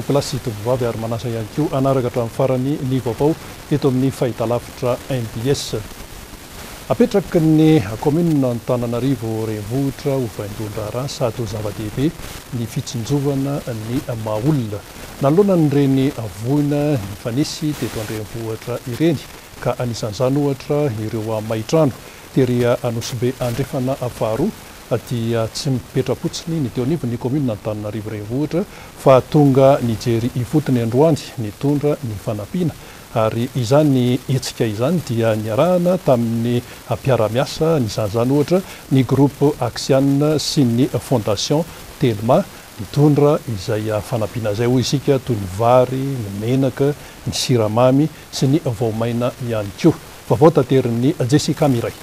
plasy tovovavy ary manasa ihany koa anaraka hatramin'ny farany ny vaovao eto amin'ny fahitalavitra MBS. Apetraky ny commune Antananarivo renivohitra ho vaindondra rasa atao zava-dehibe ny fitsinjovana ny maolona nalohana reny voina ny fanesy teto andrenivohitra ireny ka anisan'izany ohatra ireo maitrano tery Anosibe andrefana faharoa dia tsy mipetrapotsiny ny teo anivony ny commune Antananarivo renivohitra fa tonga nijery ifotony androany nitondra ny fanampiana ary izany etsika izany dia niarahana tamin'ny mpiara-miasa nisan'izany ohatra ny groupe Axiane sy ny fondation Telma nitondra izay fanampiana izay hoy isika toy ny vary, ny menaka, ny siramamy sy ny voamaina ihany koa. Vaovao tanterin'ny Jessica Miray.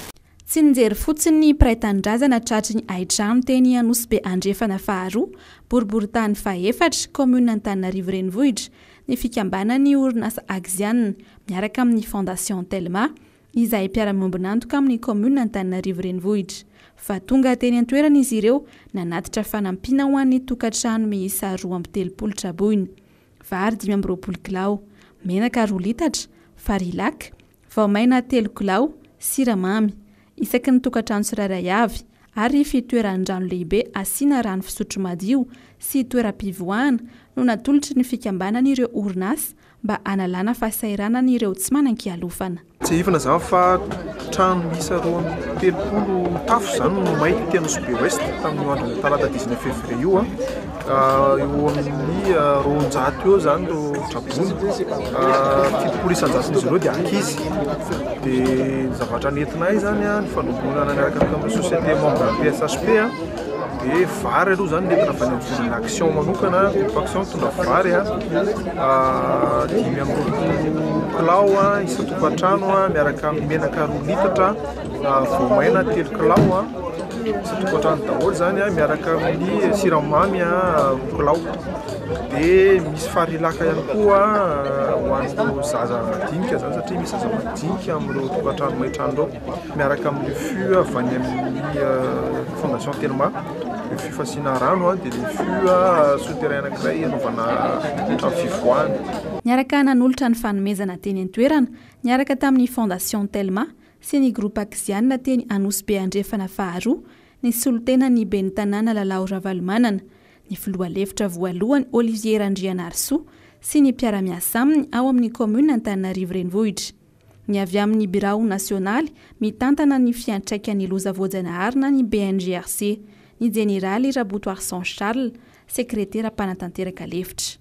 Tsy nijery fotsiny ny praitandrazana tratry ny aitrano teny Anosibe andrefana faharoa boriboritany faefatra commune Antananarivo renivohitra ny fikambanany orinasa Axiane miaraka amin'ny fondation Telma izay mpiara-miombonantoka amin'ny commune Antananarivo renivohitra fa tonga teny an-toerana izy ireo nanatitra fanampiana ho an'ny tokantrano miisa 2.30 traboiny, vary 5.20 kilao, menaka 2 litatra, farilaka, voamaina 3 kilao, siramamy isaky ny tokantrano tsirairay avy ary fitoeran-drano lehibe asiana rano fisotro madio sy toeram-pivoahana no natolotry ny fikambanan'ireo orinasa mba analana fasairanan'ireo tsy manan-kialofana. Tsy hivana zany fa trano miisa 2.30 tafo zany no maity ty Anosibe Ouest tamin'ny andro talata 19 février io eo amin'ny 200 eo zany ro trabony fitopolo isan-jaton'izy ireo dia ankizy dia zavatra nentinay zany ny fanomboana miaraka amin'ny société membre PSHP dia vary aloha zany nentina avy any amin'ny action manokana groupe action tondra vary 5.20 kilao isa tokantrano miaraka amin'ny menaka 2 litatra voamaina 3 kilao isa tokantrano daholo zany miaraka amin'ny siramamy 2 kilao dia misy farilaka ihany koa ho an'ireo zaza madinika zany satria misy zaza madinika amin'ireo tokantrano maitrano ireo miaraka amin'ny fût avy any amin'ny fondation Telma le fût fasiana rano dia le fût souterrain anankiray anaovana trano fivoahana. Niaraka nanolotra ny fanomezana teny an-toerana niaraka tamin'ny fondation Telma sy ny groupe Axiane teny Anosibe andrefana faharoa ny solotena ny ben'ny tanàna Lalao Ravalomanana, ny filoha-lefitra voalohany Olivier Randrianarso sy ny mpiara-miasa aminy ao amin'ny commune Antananarivo renivohitra. Ny avy amin'ny birao nasionaly mitantana ny fiantraikan'ny loza voajanahary ny BNGRC, ny jeneraly Raboto Arsan Charles, sekretera mpanatanteraka lefitra.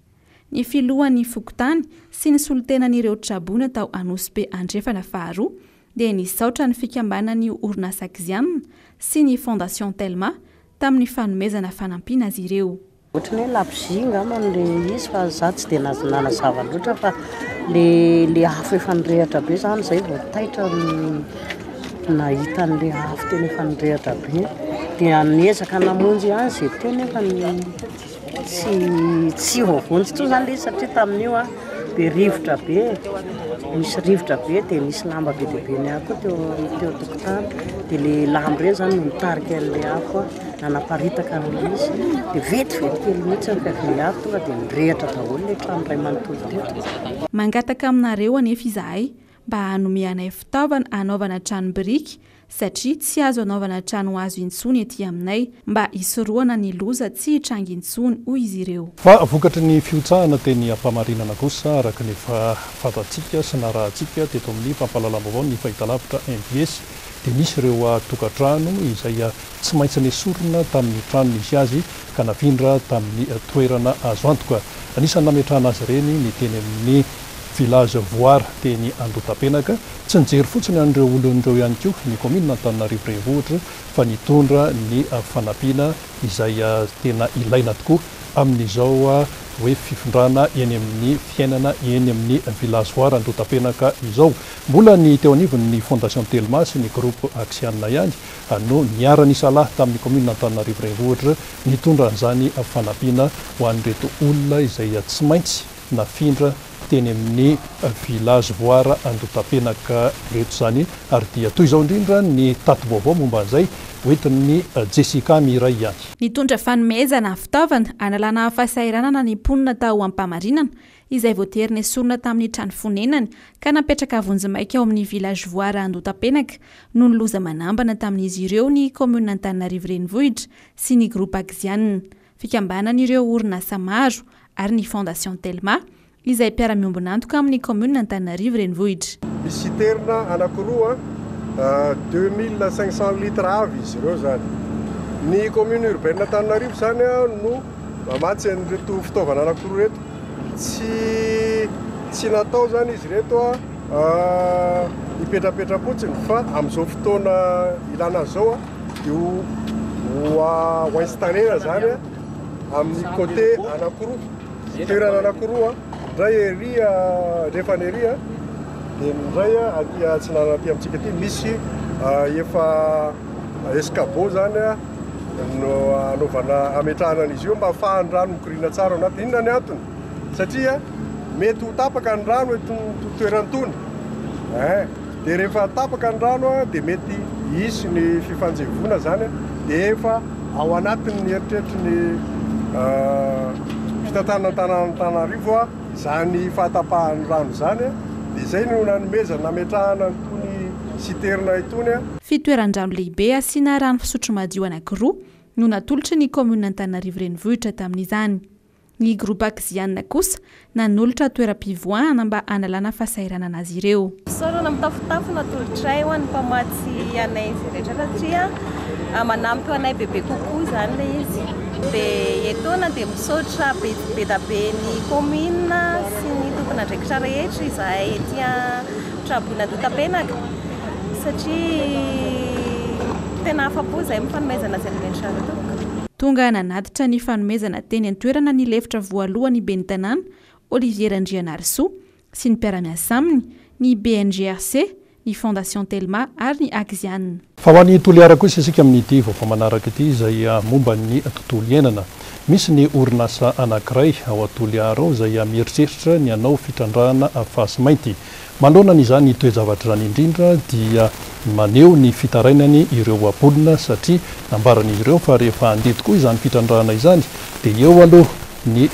Ny filohan'ny Fokotany sy ny solotenan'ireo trabona tao Anosibe andrefana faharoa dia nisaotra ny fikambanan'ny orinasa Axiane sy ny fondation Telma tamin'ny fanomezana fanampiana azy ireo. Ohatrany hoe labozinga man'le izy fa za tsy dia nanazava loatra fa le afo efa nirehatra be zany zay vao taitra nahita an'le afo tena efa nirehatra be dia niezaka namonjy azy teny efa tsy vovonjy to zany le satria tamin'io be rivotra be, misy rivotra be dia misy lamba be dia be niako teo tokotany dia le lamba ireny zany no mitarika an'le afo nanaparitaka an'izy dia vetivety kely mihitsy ny fiavin'le afo tonga dia nirehatra daholo le trano iray manontolo teto. Mangataka aminareo anefa izahay mba hanomeanay fitaovana anaovana trano biriky satria tsy azo anaovana trano azo intsony ety aminay mba hisoroana ny loza tsy hitrangy intsony hoy izy ireo. Fa vokatry ny fiotsahana teny ampamarinana kosa araka ny fantatsika sy na rahantsika teto amin'ny fampahalalam-baovao ny fahitalavitra MBS dia misy ireo tokantrano izay tsy maintsy nesorina tamin'ny trano nisy azy ka navindra tamin'ny toerana azo antoka. Anisany nametrahana azy ireny ny teny amin'ny village Voara teny Andotapenaka tsy nijery fotsiny an'ireo olon'ireo ihany koa ny commune Antananarivo renivohitra fa nitondra ny fanampiana izay tena ilaina tokoa amin'izao hoe fifindrana eny amin'ny fiainana eny amin'ny village Voara Andotapenaka izao. Mbola ny teo anivony ny fondation Telma sy ny groupe Axiane ihany no niara-nisalahy tamin'ny commune Antananarivo renivohitra nitondra an'izany fanampiana ho an'ireto olona izay tsy maintsy nafindra teny amin'ny village voara Andotapenaka reto zany ary dia toy izao indrindra ny tato vaovao momba an'izay hoentin'ny Jessica Miray ihany. Nitondra fanomezana fitaovana analana fahasahiranana ny mponina tao ampamarinana izay voatery nesorina tamin'ny trano fonenany ka napetraka vonjimaika ao amin'ny village voara Andotapenaka no ny loza manambana tamin'izy ireo ny commune Antananarivo renivohitra sy ny groupe Axiane. Fikambanan'ireo orinasa maro ary ny fondation Telma izay mpiara-miombona antoka amin'ny commune Antananarivo renivohitra. Misy citerne anankiroa 2500 litres avy izy ireo zany. Ny commune urbaine Antananarivo zany no mamatsy an'ireto fitaovana anankiroa reto. Tsy natao zany izy reto hipetrapetra fotsiny fa amin'izao fotoana ilana zao io ho installera zany amin'ny côté anankiroa, toerana anankiroa, ndray ery rehefa ny ery dia ndray aty atsinana aty amintsika aty misy efa escabeau zany no anaovana ametrahana an'izy io mba ahafahan'ny rano mikoriana tsara ao anaty. Inona ny antony? Satria mety ho tapaka ny rano eto toerantony. Dia rehefa tapaka ny rano dia mety hisy ny fifanjevona zany dia efa ao anatin'ny eritreritry ny fitantanana Antananarivo zany fahatapahan'ny rano zany dia izay no nanomezana nametrahana itony citerne itony. Fitoeran-drano lehibe asiana rano fisotro madio anankiroa no natolotra ny commune Antananarivo renivohitra tamin'izany. Ny groupe Axiane kosa nanolotra toeram-pivoahana mba analana fahasahiranana azy ireo. Sorana mitafotafo natolotray ho an'ny mpamatsy anay izy rehetra satria manampy ho anay bebe kokoa zany le izy. Dia etona dia misaotra be da be ny commune sy ny tompon'andraikitra rehetra izahay etỳ Trabona Andotapenaka satria tena afapo izay mifanomezana izay nomenitra reto. Tonga nanatitra ny fanomezana teny an-toerana ny lefitra voalohany ben'ny tanàna Olivier Randrianarso sy ny mpiara-miasa aminy ny BNGRC, ny fondation Telma ary ny Axiane. Fa ho an'ny toliara kosa isika amin'ity vaovao manaraka ity izay momba ny tontolo iainana. Misy ny orinasa anankiray ao Toliara izay mieritreritra ny hanao fitrandrahana fasy mainty. Manoloana n'izany ny toe-javatra izany indrindra dia maneho ny fitarainany ireo mponina satria nambaran'izy ireo fa rehefa handeha tokoa izany fitrandrahana izany dia eo aloha ny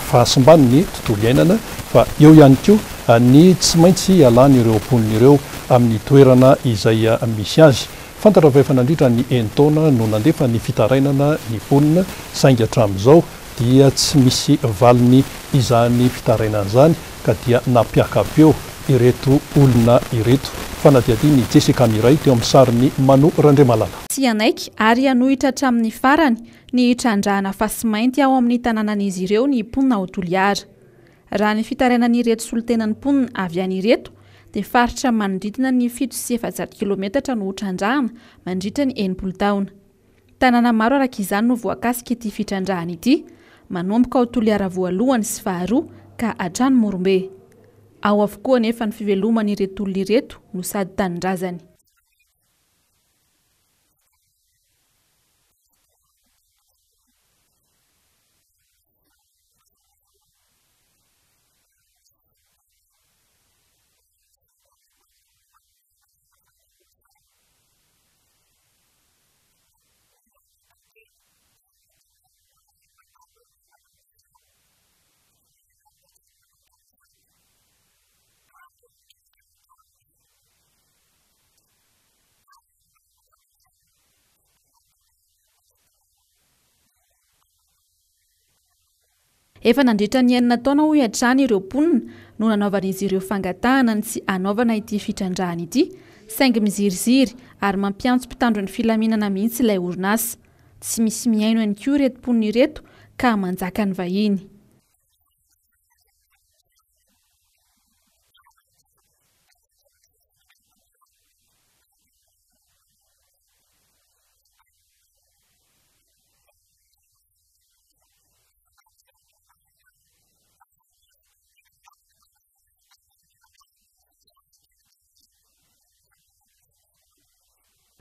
fahasimbany ny tontolo iainana fa eo ihany koa ny tsy maintsy alany ireo mponina ireo amin'ny toerana izay misy azy. Fantatra fa efa nandritra ny enitaona no nandefa ny fitarainana ny mponina saingy hatramin'izao dia tsy misy valiny izany fitarainana izany ka dia nampiakapeo ireto olona ireto. Fanadihady ny Jessica Miray teo amin'ny sariny Mano Randriamalala. Tsy anaiky ary hanohitra hatramin'ny farany ny hitrandrahana fasy mainty ao amin'ny tanànan'izy ireo ny mponina ao Toliara. Raha ny fitarainan'ireto solotenan'ny mponina avy any ireto dia faritra manodidina ny 700 kilometatra no hitrandrahana mandritra ny 80 taona. Tanàna maro araka izany no voakasika ity fitrandrahana ity, manomboka ao Toliara voalohany sy faharoa ka hatrany Morombe. Ao avokoa nefa ny fiveloman'ireto olona ireto no sady tanindrazany. Efa nandritra ny 9 taona hoy hatrany ireo mponina no nanaovan'izy ireo fangatahana ny tsy anaovana ity fitrandrahana ity, saingy miziriziry ary mampiantso mpitandro ny filaminana mihitsy ilay orinasa. Tsy misy miaino ihany koa ireto mponina ireto ka manjaka ny vahiny.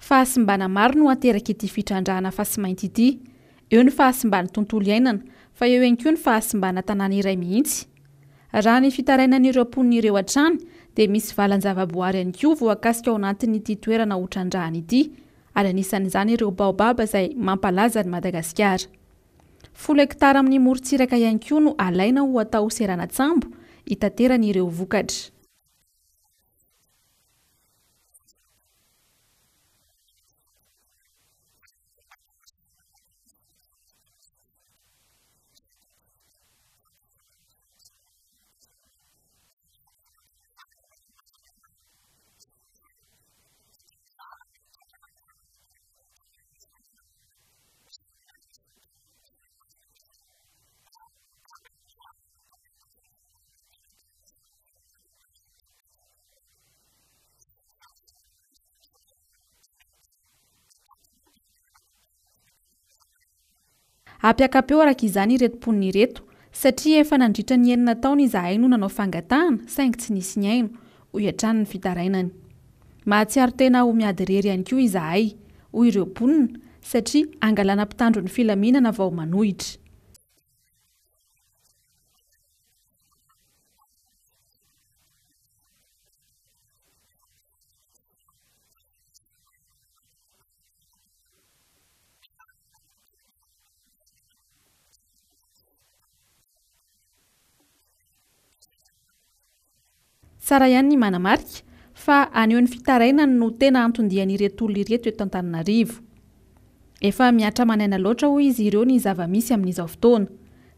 Fahasimbana maro no ateraka ity fitrandrahana fasy mainty ity. Eo ny fahasimbana tontolo iainana, fa eo ihany koa ny fahasimbana tanàna iray mihitsy. raha ny fitarainan'ireo mponin'ireo hatrany dia misy valan-javaboary ihany koa voakasika ao anatin'ity toerana otran-drahany ity, ary anisan'izany ireo baobaba izay mampalaza ny Madagasikara. 10 hektara amin'ny morontsiraka ihany koa no alaina ho atao seranatsambo hitateran'ireo vokatra. Ampiakapeo araka izany ireto mponina ireto satria efa nandritra ny 9 taona izahay no nanao fangatahana saingy tsy nisy ny aino ho hiatrany ny fitarainany. Mahatsiaro tena ho miady rery ihany koa izahay ho ireo mponina satria angalana mpitandro ny filaminana vao manohitra. Tsara ihany ny manamarika fa aneo ny fitarainany no tena antondian'ireto olona ireto eto Antananarivo. Efa miatra manaina loatra hoy izy ireo ny zava-misy amin'izao fotoana,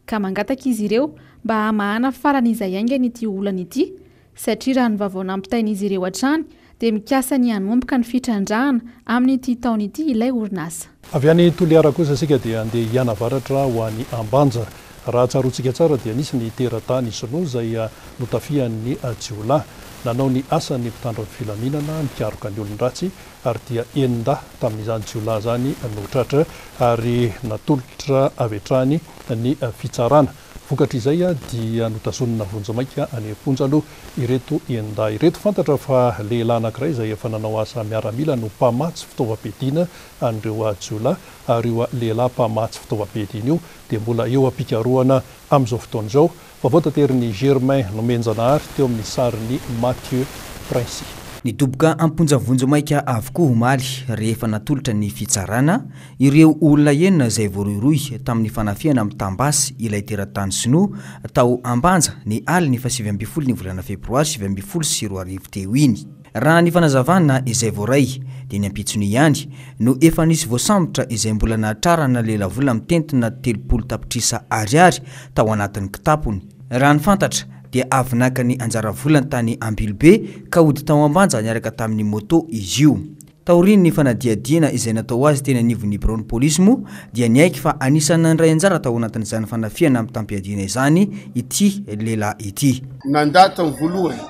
ka mangataka izy ireo mba hamahana farany izay aingana ity olana ity, satria raha ny vaovao nampitain'izy ireo hatrany dia mikasa ny hanomboka ny fitrandrahana amin'ity taona ity ilay orinasa. Avy any Toliara kosa isika dia andeha hianavaratra ho an'ny Ambanja. Raha tsarotsika tsara dia nisy ny teratany Sinoa izay notafian'ny Jiolahy nanao ny asany mpitandro ny filaminana mikaroka ny olon-dratsy ary dia enda tamin'izany Jiolahy zany notratra ary natolotra avy hatrany ny fitsarana. Vokatra izay dia notazonina vonjamaika any Amponja aloha ireto enda ireto. Fantatra fa lehilahy anankiray izay efa nanao asa miaramila no mpamatsy fitaovam-piadiana an'ireo Jiolahy ary io lehilahy mpamatsy fitaovam-piadiana io dia mbola eo am-pikarohana amin'izao fotoana izao. Vaovao tanteriny Germain Nomenjanahary teo amin'ny sarin'ny Mathieu Prince. Nidoboka Amponja vonjamaika avokoa omaly rehefa natolotra ny fitsarana ireo olona enina izay voaroiroy tamin'ny fanafiana amin'ny Tambasy ilay teratany Sinoa tao Ambanja ny aliny fa 7 ny volana Febroary 2024 teo iny. Raha ny fanazavana izay voaray dia ny ampitsony ihany no efa nisy voasambotra izay mbola nahatrarana lelavola mitentina 30 tapitrisa ariary tao anatin'ny kitapony. Raha ny fantatra dia avy nakany anjara volany tany Ambilobe ka ody tao Ambanja niaraka tamin'ny moto izy io. Taoriny ny fanadiadiana izay natao azy teny anivon'ny biron'ny polisy moa dia niaiky fa anisany andray anjara tao anatin'izany fanafiana amin'ny tampiadiana izany ity lehilahy ity. Nandata voalohany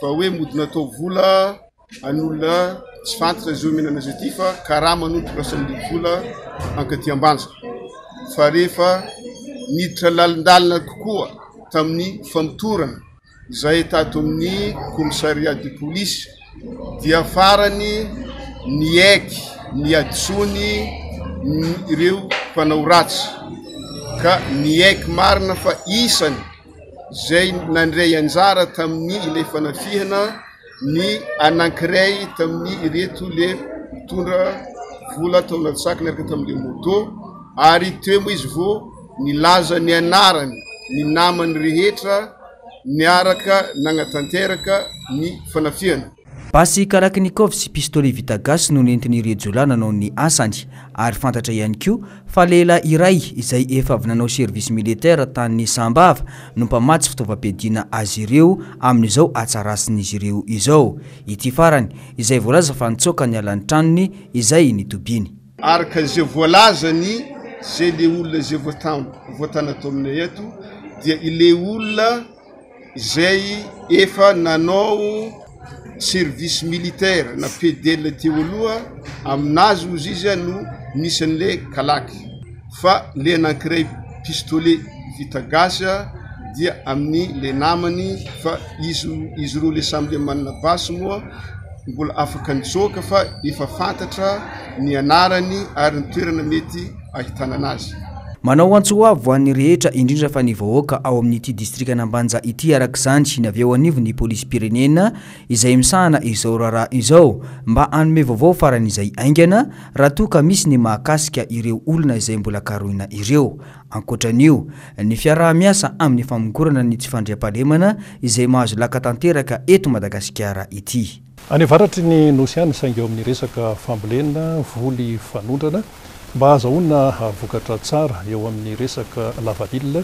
fa hoe mody natao vola an'olona tsy fantatra izy io mihinana azy ity fa karaha manoto lasan'ny vola ankaty Ambanja. Fa rehefa niditra lalindalina kokoa tamin'ny famitorana izay tato amin'ny commissariat de police dia farany niaiky niadsony ireo mpanao ratsy ka niaiky marina fa isany izay nandray anjara tamin'ny ilay fanafihana ny anankiray tamin'ny ireto le mitondra vola tao anaty saky niaraka tamin'ile moto ary teo moa izy vao nilaza ny anarany ny namany rehetra niaraka nagnatanteraka ny fanafihana. Basy Kalaknikov sy pistolet vita gasy no nentin'ireo Jiolahy nanao ny asany ary fantatra ihany koa fa lehilahy iray izay efa avy nanao service militaire tany Sambava no mpamatsy fitaovam-piadiana azy ireo amin'izao atsarasin'izy ireo izao. Ity farany izay voalaza fa nitsoaka ny alany tranony izay nitobiny. Araka izay voalazany zay le olona izay voatana tao aminay eto dia ile olona izay efa nanao service militaire na PDL teo aloha aminazy ozy izy no nisan'le kalaky fa le anankiray pistolet vita gasy dia amin'ny le namany fa izy roa le samy le manana basy moa mbola afaka nitsoaka fa efa fantatra ny anarany ary ny toerana mety ahitana anazy. manao antsoavo hoan'ny rehetra indrindra fa ny vahoaka ao amin'ity distrika Anambanja ity arak'izany ny avy ao anivo ny polisy pirenena izay misahana izao raharaha izao mba hanome vaovao faran'izay aingana raha toa ka misy ny mahakasika ireo olona izay mbola karohina ireo. Ankoatran'io, ny fiaraha-miasa amin'ny famongorana ny tsy fandriam-pahalemana izay mahazo laka tanteraka eto Madagasikara ity. Any avaratry ny nosiany saingy eo amin'ny resaka fambolena voly fanondrana mba azahoana vokatra tsara eo amin'ny resaka lavanilina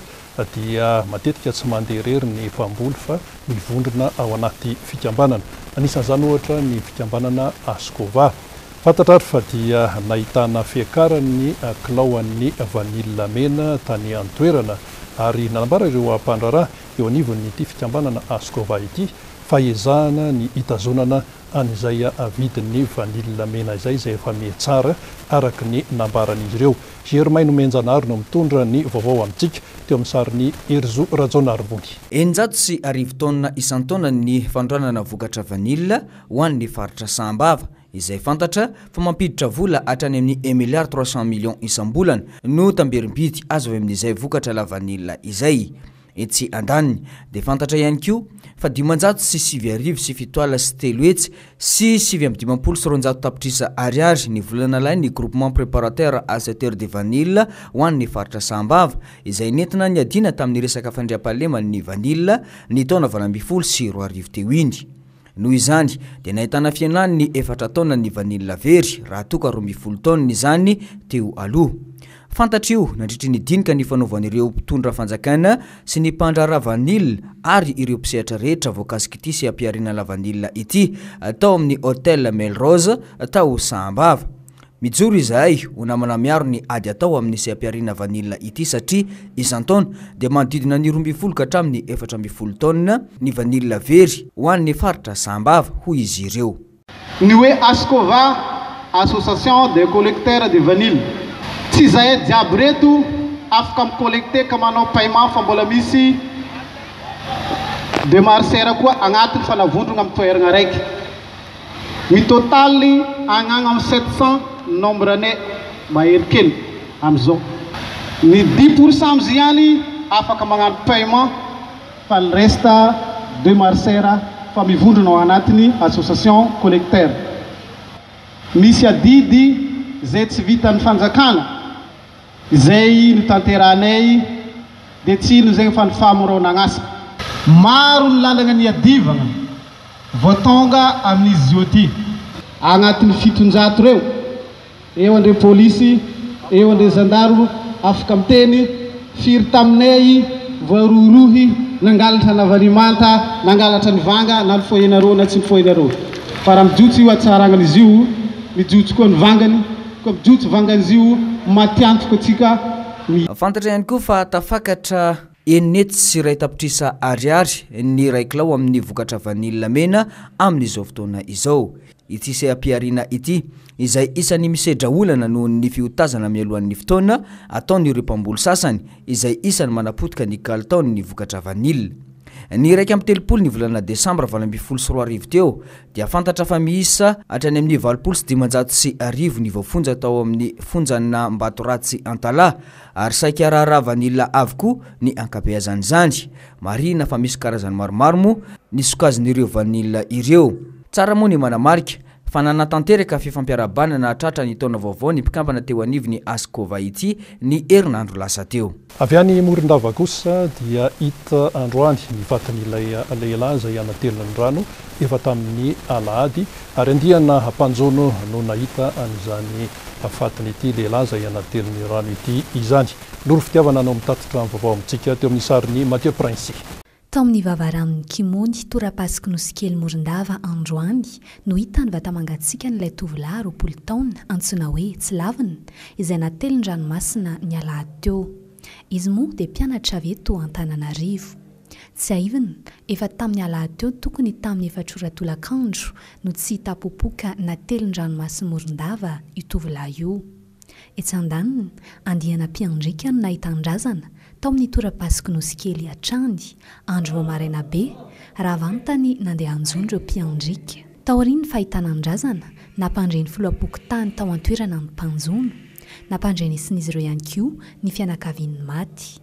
dia matetika tsy mandeha irery ny mpamboly fa mivondrona ao anaty fikambanana. Anisan'izany ohatra ny fikambanana Ascova. Fantatrary fa dia nahitana fiakarany kilaoan'ny vanilina mena tany an-toerana ary nanambara ireo mpandraraha eo anivon'ity fikambanana Ascova ity faezahana ny hitazonana an'izay vidin'ny vanilina mena izay efa mihatsara araka ny nambaran'izy ireo. Germain Menjanary no mitondra ny vaovao amintsika teo amin'ny sariny Erzo Rajonarivony. 900 taonina isan-taona ny fandranana vokatra vanilina ho an'ny faritra Sambava izay fantatra fa mampiditra vola hatrany amin'ny 1,3 million isam-bolana no tamberim-bidy azo avy amin'izay vokatra la vanilina izay. Etsy andaniny dia fantatra ihany koa fa 507,7 sy 7,5 tapitrisa ariary ny volana lay ny groupement préparateur acheteur de vanille ho an'ny faritra Sambava izay nentina ny adina tamin'ny resaka fandriam-pahalemana ny vanille ny taona 2010 teo iny. Noho izany dia nahitana fianany ny 4 taona ny vanille very raha toka 20 taona izany teo aloha. Fantatrio nandritry ny dinika ny fanaovan'ireo mpitondra fanjakana sy ny mpandrara vanille ary ireo mpisehatra rehetra voakasika ity sy ampiarina la vanille ity tao amin'ny Hôtel Melrose tao Sambava. Mijoro izahay ho namana miaro ny ady atao amin'ny sy ampiarina vanille ity satria isan-taona dia manodidina ny 12 ka hatramin'ny 14 taona ny vanille very ho an'ny faritra Sambava hoy izy ireo. Ny hoe Ascova, Association des collecteurs de vanille. Tsy zahay jiaby reto afaka mikolekte ka manao paiement fa mbola misy démarcheur koa agnatiny fanavondrona amin'ny toerana raiky. Ny totaly agnagna amin'ny 700 nombre ne mahery kely amin'izao. Ny 10% amin'izy ihany afaka magnano paiement fa le reste démarcheur fa mivondrona ao anatiny association collecteur. Misy adidy zay tsy vitan'ny fanjakana izay ny tanterahanay dia tsino zegny fa ny famorona agnasa. Maro ny lalagna ny adivagna voatonga amin'izy io ty agnatin'ny 700 reo eo andre polisy eo andre gendarme afaka miteny firy taminay voarohirohy nangalatra navarimanta nangalatra ny vanga na ny fohenareo na tsy ny fohenareo fa raha mijotso io atsaragnan'izy io mijotso koa ny vangany koa mijotso vangan'izy io matiantoka atsika. Fantatra ihany koa fa tafakatra enety sy ray tapitrisa ariary ny ray kilao amin'ny vokatra vanille mena amin'izao fotoana izao. Ity sy ampiarina ity izay isan'ny misedra olana noho ny fiotazana mialohan'ny fotoana ataon'ireo mpamboly sasany izay isan'ny manapotika ny kalitaon'ny vokatra vanille. Ny raiky amin'ny 30 ny volana Desambra 2024 teo dia fantatra fa miisa hatrany amin'ny 7,500 ny voafonja tao amin'ny fonjana Mbatoratsy Antala ary saika raharaha vanilla avokoa ny ankabeazan'izany. Marina fa misy karazany maromaro moa ny sokazin'ireo vanilla ireo. Tsara moa ny manamarika fa nanatanteraka fifampiarabanana hatratra ny taona vaovao ny mpikambana teo anivon'ny Ascova ity ny herinandro lasa teo. Avy any Morondava kosa dia hita androany ny vatan'ilay lehilahy izay anatelin'ny rano efa tamin'ny alahady ary andiana mpanjono no nahita an'izany fatin'ity lehilahy izay anatelin'ny rano ity izany. Loro fitiavana no mitatitra ny vaovao amintsika teo amin'ny sariny Mathieu Prince. Tao amin'ny vavaran'ny Kimony tora-pasika Nosikely Morondava androany no hita ny vatamangatsika n'ilay tovolahy 20 taona antsoina hoe Tsilavina izay natelin-dranomasina ny alahady teo. Izy moa dia mpianatra avy eto Antananarivo. Tsy aivina efa tamin'ny alahady teo tokony tamin'ny efatrora tolakandro no tsy hitapopoka natelin-dranomasina Morondava io tovolahy io. Etsy andaniny andihana mpiandrika no nahitan-drazana tao amin'ny tora-pasika Nosikely Atrany andro voamaraina be raha vantany nandeha anjon'ireo mpiandrika. Tao aoriany fahitanan-drazana nampandreny filoam-pokotany tao an-toerana ny mpanjono nampandrenisiny izy ireo ihany koa ny fianakaviany maty.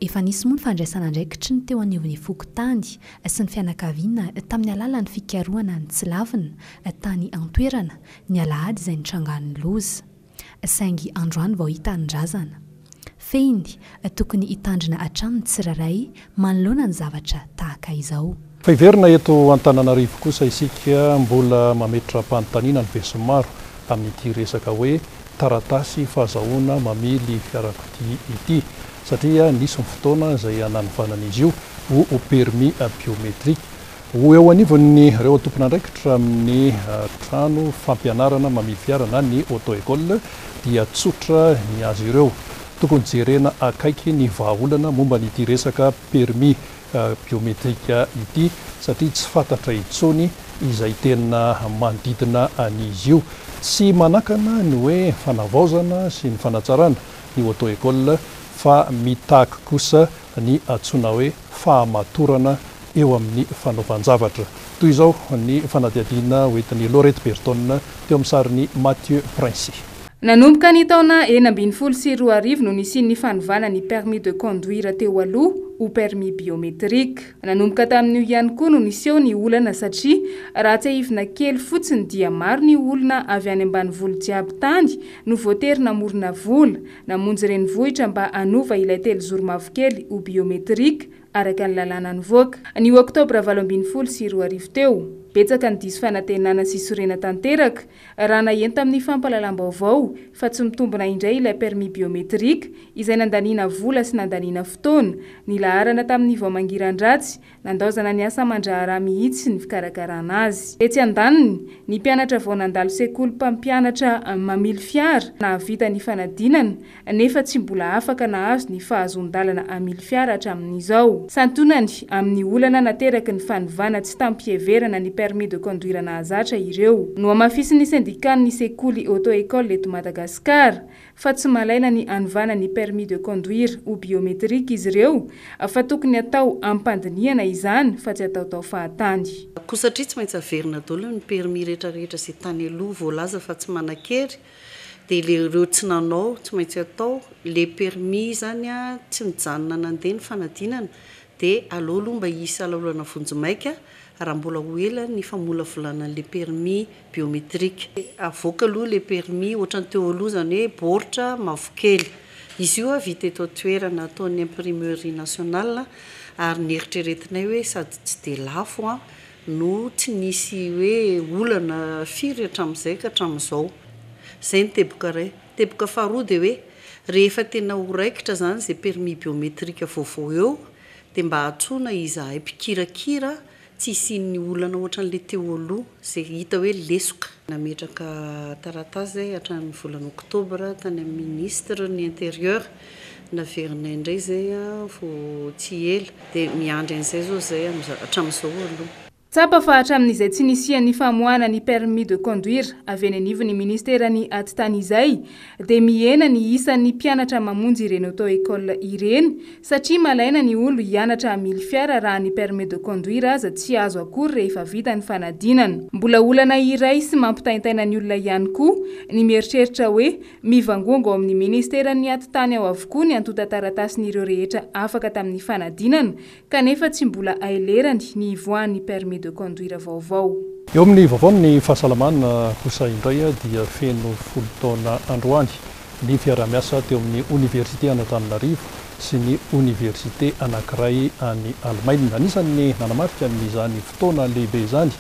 Efa nisy moa ny fandraisana andraikitry ny teo aniov'ny fokontany sy ny fianakaviana tamin'ny alalan'ny fikaroana ny Tsilavina tany antoerana ny alahady izay nitrangan'ny loza. Saingy androany vao hita ny razana. Fehiny tokony hitandrina hatramin'ny tsirairay manoloana ny zavatra tahaka izao. Fa iverina eto Antananarivo kosa isika mbola mametra panontaniana ny besinimaro amin'ity resaka hoe taratasy fahazahoana mamely fiarakodia ity. Satria nisy ny fotoana izay ananivanan'izy io ho permis biometrika. Ho eo anivon'ny ireo tompon'andraikitra amin'ny trano fampianarana mamily fiara na ny auto-école dia tsotra ny azy ireo. Tokony jerena akaiky ny vahaolana momba n'ity resaka permis biometrika ity satria tsy fantatra intsony izay tena manodidina an'izy io. Tsy manakana ny hoe fanavaozana sy ny fanatsarana ny auto-école fa mitaky kosa ny antsoina hoe fahamatorana eo amin'ny fanaovan-javatra. Toy izao ny fanadihadiana hoentin'ny Laurette Berton teo amin'ny sarin'ny Mathieu Prince. Nanomboka ny taona 2024 no nisian'ny fanovana ny permis de conduire teo aloha ho permis biométrique. Nanomboka tamin'io ihany koa no niseho ny olana satria raha tsy ahivina kely fotsiny dia maro ny olona avy any ambanivolo jiaby tany no voatery namorona vola namonjy renivohitra mba hanova ilay telozoro mavokely ho biométrique araka ny lalàna nivoaka. Ny oktobra 2024 teo, betsaka ny diso fanantenana sy sorena tanteraka raha nahenta amin'ny fampahalalam-baovao fa tsy mitombina indray ilay permis biométrique izay nandaniana vola sy nandaniana fotoana, ny laharana tamin'ny vao mangiran-dratsy, nandaozana ny asa mandrahara mihitsy ny fikarakarana azy. Etsy andaniny, ny mpianatra vao nandalo sekoly mpampianatra mamily fiara nahavita ny fanadinana nefa tsy mbola afaka nahazo ny fahazon-dalana amily fiara hatramin'izao. Santonany amin'ny olana nateraky ny fanovana tsy tampieverana ny permis de conduire nahazatra ireo. No amafisin'ny syndicat ny sekoly auto-école eto Madagasikara fa tsy malaina ny anovana ny permis de conduire ho biométrique izy ireo fa tokony atao ampandiniana izany fa tsy ataotao fahatany. Koa satria tsy maintsy averina daholo ny permis rehetrarehetra izay tany aloha voalaza fa tsy manan-kery dia ireo tsy nanao tsy maintsy atao le permis zany a tsy mijanona nandeha ny fanadinana dia aleo aloha mba hisy alaolana vonjimaika raha mbola ho ela ny famolavolana le permis biométrique. Avoaka aloha le permis ohatrany teo aloha zany hoe baoritra mavokely. Izy io vita eto toerana ataon'ny imprimerie nationale ary nieritreretinay hoe sady tsy dia lafo no tsy nisy hoe olana firy hatramin'izay ka hatramin'izao. Zay ny teboka ray. Teboka faharoa dia hoe rehefa tena ho raikitra zany izay permis biométrique vaovao eo dia mba hatsoina izahay mpikirakira tsy isian'ny olana ohatran'le teo aloha izay hita hoe lesoka. Nametraka taratasy zay hatramin'ny volana oktobra tany amin'ny ministre ny intérieur naverinay indray zay vao tsy ela dia miandry an'izay zao zay hatramin'izao aloha. Tsapa fa hatramin'izay tsy nisian'ny famoahana ny permis de conduire avy any anivon'ny ministerany aty tany izay dia mihena ny isan'ny mpianatra mamonjy ireny auto-école ireny satria malaina ny olo hianatra hamily fiara raha ny permis de conduire aza tsy azo akory rehefa vita ny fanadinana. Mbola olana iray sy mampitaintaina ny olona ihany koa ny mieritreritra hoe mivangongo ao amin'ny ministerany aty tany ao avokoa ny antota taratasin'ireo rehetra afaka tamin'ny fanadinana kanefa tsy mbola ailerany ny ivoan'ny permis de conduire vaovao. Eo amin'ny vaovao ny fahasalamana kosa indray dia feno folo taona androany ny fiara-miasa teo amin'ny université Antananarivo sy ny université anankiray any Allemagne. Anisan'ny nanamarika amin'izany fotoana lehibe izany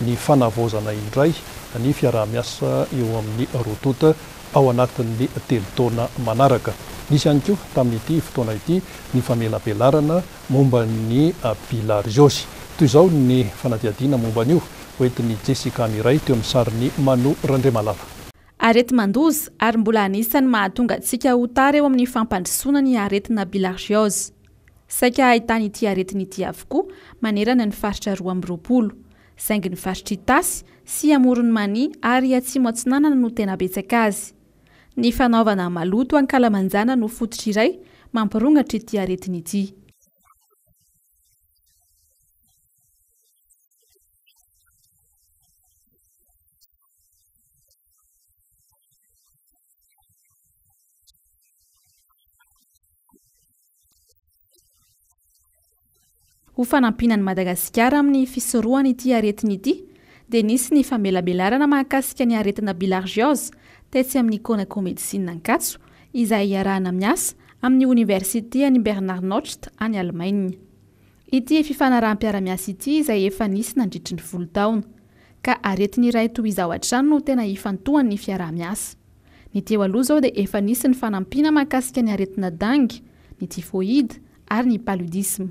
ny fanavaozana indray ny fiara-miasa eo amin'ny rotota ao anatin'ny telo taona manaraka. Nisy ihany koa tamin'ity fotoana ity ny famelabelarana momba ny bilharziosy. Toy izao ny fanadihadiana momba an'io hoentin'ny Jessica Miray teo amin'ny sarin'ny Mano Randriamalava. Arety mandoza ary mbola anisany mahatonga antsika ho tara eo amin'ny fampandrosoana ny aretina bilharziose. Saika ahitana ity aretina ity avokoa manerana ny faritra 2020. Saingy ny faritra Itasy sy Amoron'ny Mania ary Atsimo Atsinanana no tena betsaka azy. Ny fanaovana maloto ankalamanjana no fototra iray mampirongatra ity aretina ity. ho fanampinan'ny Madagasikara amin'ny fisorohany ity aretiny ity dia nisy ny famelabelarana mahakasika ny aretina bilargiose tetsy amin'ny Konako Medicine Ankatso izay iarahana miasa amin'ny Université any Bernard Nocht any Allemagne. Ity fifanarahanam-piara-miasa ity izay efa nisy nandritry ny 10 taona ka aretiny iray toy izao hatrany no tena ifantohan'ny fiara-miasa. Ny teo aloha zao dia efa nisy ny fanampina mahakasika ny aretina dengue, ny typhoïde ary ny paludisme.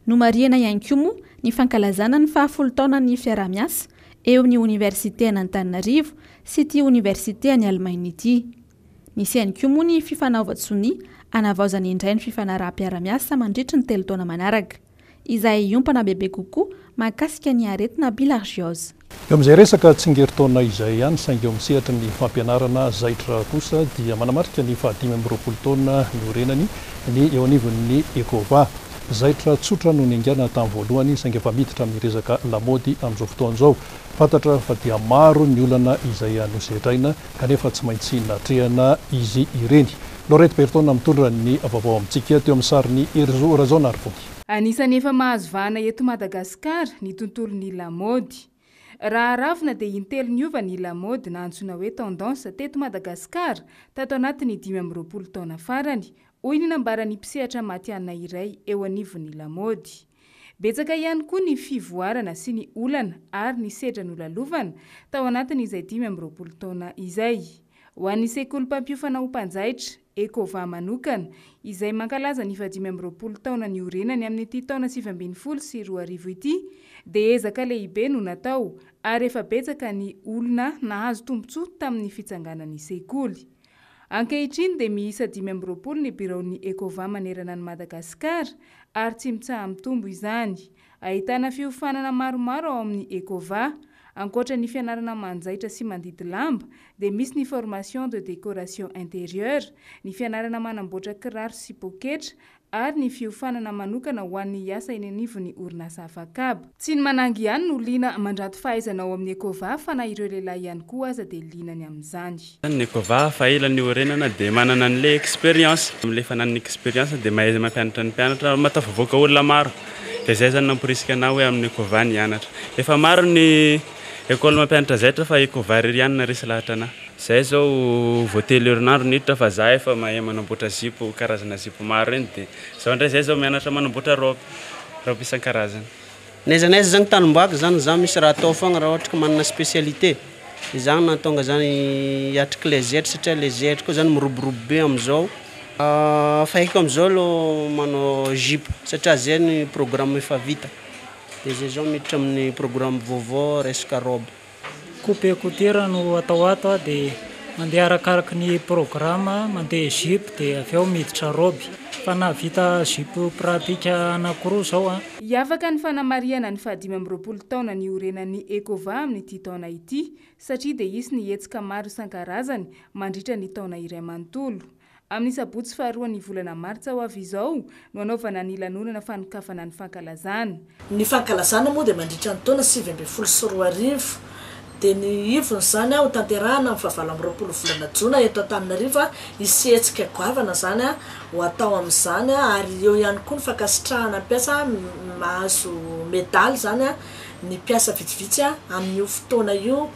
No mariana ihany koa moa ny fankalazana ny 10 taona ny fiara-miasa eo amin'ny Université an'Antananarivo sy ity Université any Allemagne ity. Nisy ihany koa moa ny fifanaovan-tsony anavaozana indray ny fifanaraha-piara-miasa mandritra ny 3 taona manaraka, izay iompana bebe kokoa mahakasika ny aretina bilargiose. Eo amin'izay resaka tsingeritaona izay ihany saingy eo misehatra ny fampianarana zaitra kosa dia manamarika ny 520 taona ny orenany ny eo anivon'ny ECOVA. Zaitra tsotra no niangana tamin'ny voalohany saingy efa miditra amin'ny resaka lamaody amin'izao fotoan'izao. Fantatra fa dia maro ny olana izay anosetraina kanefa tsy maintsy natrehana izy ireny. Lorette Berton mitondra ny vaovao amintsika teo amin'ny sariny Erzo Razona Arvody. Anisany efa mahazo vahana eto Madagasikara ny tontolon'ny lamaody. Raha rafina dia intelo niova ny lamaody na antsoina hoe tendance teto Madagasikara tato anatin'ny 20 taona farany. Hoy ny nambarany mpisehatra matianina iray eo anivon'ny lamaody. Betsaka ihany koa ny fivoarana sy ny olana ary ny sedra nolalovana tao anatin'izay 20 taona izay. Ho an'ny sekolim-pampiofana ho mpanjaitra ECOVA manokana izay mankalaza ny 20 taona ny orenany amin'ity taona 2020 sy 2020 ity dia ezaka lehibe no natao ary efa betsaka ny olona nahazo tombontsoa tamin'ny fitsanganan'ny sekoly. Ankehitriny dia miisa 20 ny biroon'ny ECOVA manerana ny Madagasikara ary tsy mitsaha mitombo izany. Ahitana fiofanana maromaro ao amin'ny ECOVA, ankoatra ny fianarana manjaitra sy mandidy lamba dia misy ny formation de décoration intérieure, ny fianarana manamboatra kiraro sy poketra ary ny fiofanana manokana ho an'ny asa eny anivon'ny orinasa afakaba. Tsy ny manangy ihany no liana mandrato fahaizana ao amin'ny ECOVA fa na ireo lehilahy ihany koa aza dia lianany amin'izany. Ny ECOVA fa ela ny orenana dia manana an'ilay expérience. Amin'ilay fananany expérience dia mahay mampianatra ny mpianatra matafavoaka olona maro. Dia izay zany namporisika anao hoe amin'ny ECOVA ny hianatra. Efa maro ny école mampianatra zaitra fa ECOVA irery ihany na resy lahatra anahy. Zay zao voately herinandro niditra fa za efa mahay manamboatra zipo, karazana zipo maro reny dia zao ndray zay zao mianatra manamboatra robe isan-karazany. Naizanaiza zany tanim-boaka zany za misy raha atao fogna raha ohatra ka manana spécialité. Izany nahatonga zany hiatrika les zaitra satria les zaitra koa zany miroborobo be amin'izao. Fahiko amin'izao aloha manao jipo satria zay ny programme efa vita. Dia zay zao miditra amin'ny programme vaovao resaka robe. Coupe couture no atao ato dia mandeha arakaraky ny programme, mandeha jipo dia avy eo miditra robe. Fa na vita jipo pratique anankiroa zao. Hiavaka ny fanamariana ny 20 taona ny orenan'ny ECOVA amin'ity taona ity satria dia isy ny hetsika maro isan-karazany mandritra ny taona iray manontolo. Amin'ny sabotsy faharoa ny volana martsa ho avy izao no anaovana ny lanonana fanokafana ny fankalazana. Ny fankalazana moa dia mandritra ny taona 2020. Dia ny ivony zany ho tanterahana amin'ny 20 volana jona eto Antananarivo isihetsika goavana zany ho atao amin'izany ary eo ihany koa ny fankasitrahana mpiasa mahazo medaly zany ny mpiasa vitsivitsy amin'io fotoana io.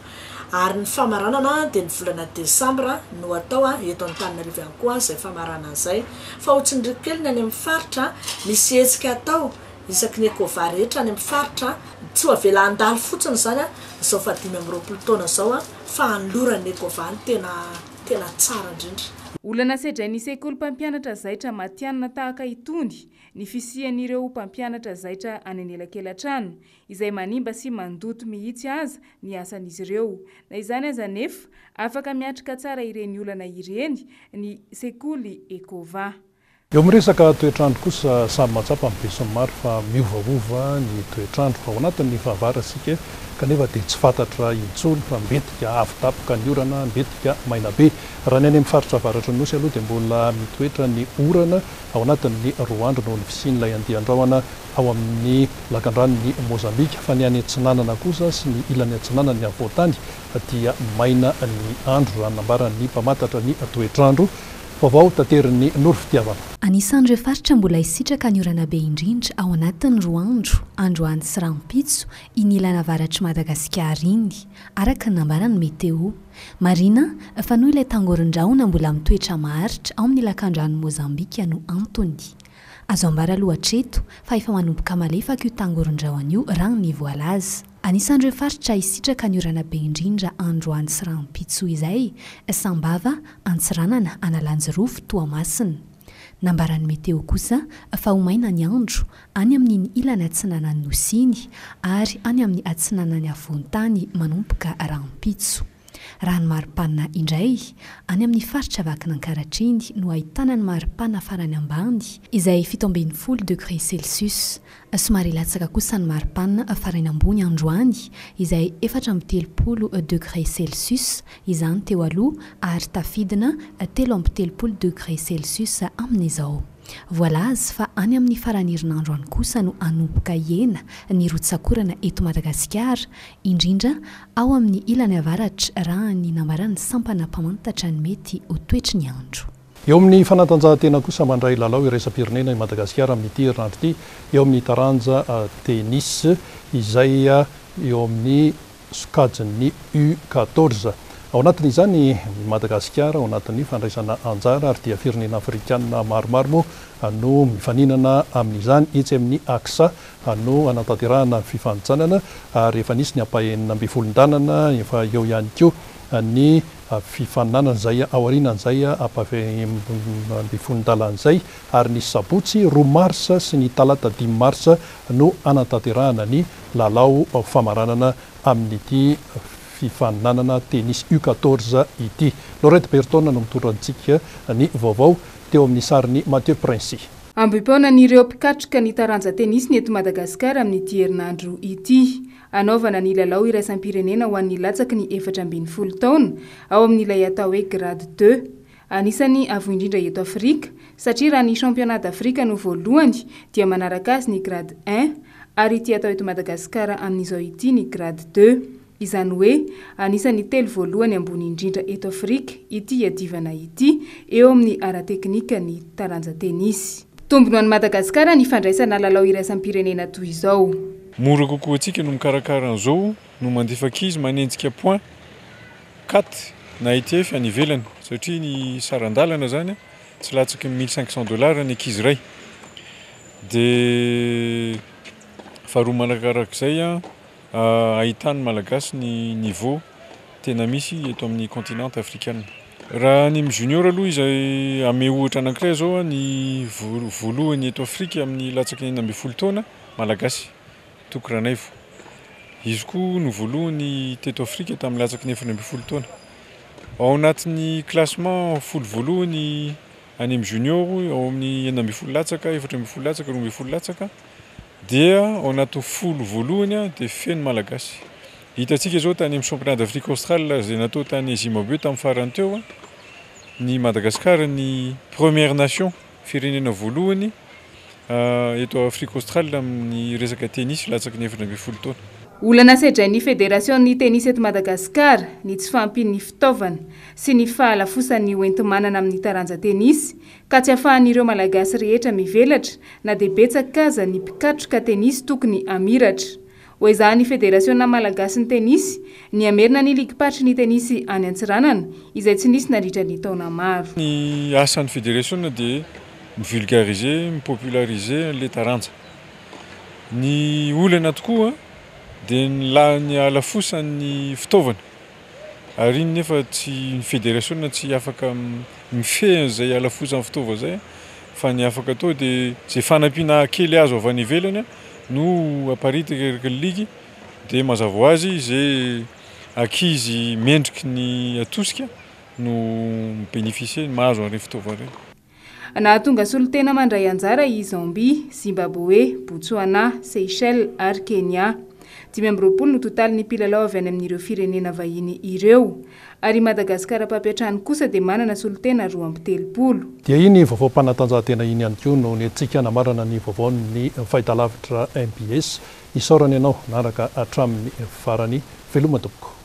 Ary ny famaranana dia ny volana desambra no atao eto Antananarivo ihany koa izay famarana izay. Fa ohatsin'ny kely ny any amin'ny faritra misy hetsika atao isaky ny ekova rehetra any amin'ny faritra tsy ho avelandalo fotsiny zany a zao fa 5 taona zao a fa anlorany ekova ny tena tsara indrindra. Olana sedrain'ny sekoly mpampianatra zaitra matianina tahaka itony ny fisian'ireo mpampianatra zaitra any anelakelan-trano izay manimba sy mandoto mihitsy aza ny asan'izy ireo. Na izany aza nefa afaka miatrika tsara ireny olana ireny ny sekoly Ekova. Eo miresaka toetrandro kosa samy matsapa amin'ny be sy ny maro fa miovaova ny toetrandro fa ao anatin'ny fahavara sika kanefa dia tsy fantatra intsony fa mbetika avy-tapoka ny orana, mbetika maina be. Raha ny any amin'ny faritra avaratra nosy aloha dia mbola mitoetra ny orana ao anatin'ny 2 andro noho ny fisian'ilay andian-drahona ao amin'ny lakandran'ny Mozambika, fa ny any Atsinanana kosa sy ny ilan'ny Atsinanana ny afovoan-tany dia maina ny andro raha nambaran'ny mpamantatra ny toetrandro. Vaovao taterin'ny Noro Fitiavana. Anisan'ireo faritra mbola isitraka ny orana be indrindra ao anatin'ny 2 andro, androany sy rampitso inilana avaratry Madagasikara iny, araka ny nambaran'ny meteo. Marina fa noho ilay tangoron-drahona mbola mitoetra maharitra ao amin'ny lakan-drano Mozambika no antony. Azo ambara lohatreto fa efa manomboka malefaka io tangoron-drahona io raha ny voalaza. Anisan'ireo faritra isitraka ny orana be indrindra androany sy rampitso izay Sambava, Antsiranana, Analanjyrofo, Toamasina. Nambaran'ny meteo kosa fa ho maina ny andro any amin'ny ilany atsinanan'ny nosiny ary any amin'ny atsinanan'ny afovoan-tany manomboka rampitso. Raha ny maripanina indray any amin'ny faritra Vakinankaratra no ahitana ny maripanina farany ambany izay 17 degré Celsius. Somary latsaka kosa ny maripanina farany ambony androany izay 4 degré Celsius, izany teo aloha ary tafidina 3 degré Celsius amin'izao. Voalaza fa any amin'ny faran'herinandro any kosa no anomboka iena ny rotsakorana eto Madagasikara, indrindra ao amin'ny ilany avaratra raha ny nambaran'ny sampana mpamantatra ny mety ho toetry ny andro. Eo amin'ny fanatanjahantena kosa mandray lalao iraisam-pirenena i Madagasikara amin'ity herinandro ity, eo amin'ny taranja tennis izay eo amin'ny sokajin'ny U14. Ao anatin'izany Madagasikara ao anatin'ny fandraisana anjara ary dia firenena afrikanina maromaro moa no mifaninana amin'izany etsy amin'ny aksa no anatanterahana fifanitsanana ary efa nisy ny ampahenina amby volontanana efa eo ihany koa ny fifaninana izay aorianan'izay amby volontalan'izay ary ny sabotsy 2 marsa sy ny talata 5 marsa no anatanterahana ny lalao famaranana amin'ity fifaninanana tennis U14 ity. Laurette Berton no mitondrantsika ny vaovao teo amin'ny sariny Mathieu Prince. Ambipaonan'ireo mpikatroka ny taranja tennis ny eto Madagasikara amin'ity herinandro ity. Anaovana ny lalao iraisam-pirenena ho an'ny latsaky ny 17 taona ao amin'ilay atao hoe grade 2. Anisany avo indrindra eto Afrika satria raha ny championnat d'Afrika no voalohany dia manaraka azy ny grade 1 ary ity atao eto Madagasikara amin'izao ity ny grade 2. Izany hoe anisany telo voalohany ambony indrindra eto Afrika ity iadivana ity eo amin'ny ara-teknika ny taranja tennis. Tombony ho an'i Madagasikara ny fandraisana lalao iraisam-pirenena toy izao. Mora kokoa antsika no mikarakara an'izao no mandefa ankizy manenjika point 4 na ITF any ivelany satria ny sarandalana zany tsy latsaky $1,500 ny ankizy iray. Dia faharoa manarakarak'izay ahitany malagasy ny niveau tena misy eto amin'ny continent africain. Raha ny junior aloha izay ame ohatra anankiray zao ny voalohany eto Afrika amin'ny latsaky 12 taona malagasy Tokranaivo. Izy koa no voalohany teto Afrika tamin'ny latsaky 12 taona. Ao anatin'ny classement folo voalohany any amin'ny junior ao amin'ny 12 latsaka, 14 latsaka, 12 latsaka dia ao anaty folo voalohany dia feno malagasy. Hitantsika zao tany amin'ny championnat d'Afrique australe izay natao tany Zimbabwe tamin'ny farany teo ny Madagasikara ny première nation firenena voalohany eto Afrique australe amin'ny resaka tennis latsaky 14 taona. Olana sedrain'ny Fédération tennis eto Madagasikara ny tsy fahampian'ny fitaovana sy ny fahalafosan'ny hoentimanana amin'ny taranja tennis ka tsy ahafahan'ireo malagasy rehetra mivelatra na dia betsaka aza ny mpikatroka tennis tokony amiratra. Ho izany Fédération malagasy ny tennis ny amerina ny ligipatry ny tennis any Antsiranana izay tsy nisy nandritra ny taona maro. Ny asan'ny Fédération dia mivulgariser, mipopulariser le taranja. ny olana tokoa dia ny alafosan'ny fitaovana ary iny nefa tsy ny fédération tsy afaka mifehy zay alafosan'ny fitaovana zay fa ny afaka atao dia zay fanampiana kely azo avy any ivelany no aparitaka ligy dia mazava ho azy zay ankizy mendriky ny atosika no bénéficier mahazo an'ireny fitaovana ireny. Nahatonga solotena mandray anjara i Zambie, Zimbabwe, Botswana, Seychelles ary Kenya. 5 no totaly ny mpilalao avy any amin'ireo firenena vahiny ireo. Ary Madagasikara mpampiatrano kosa dia manana solotena 23. Dia iny vaovao-panatanjahantena iny ihany koa no ny antsika namarana ny vaovaon'ny fahitalavitra MPS. Isaorana ianao naraka hatramin'ny farany veloma tompoko.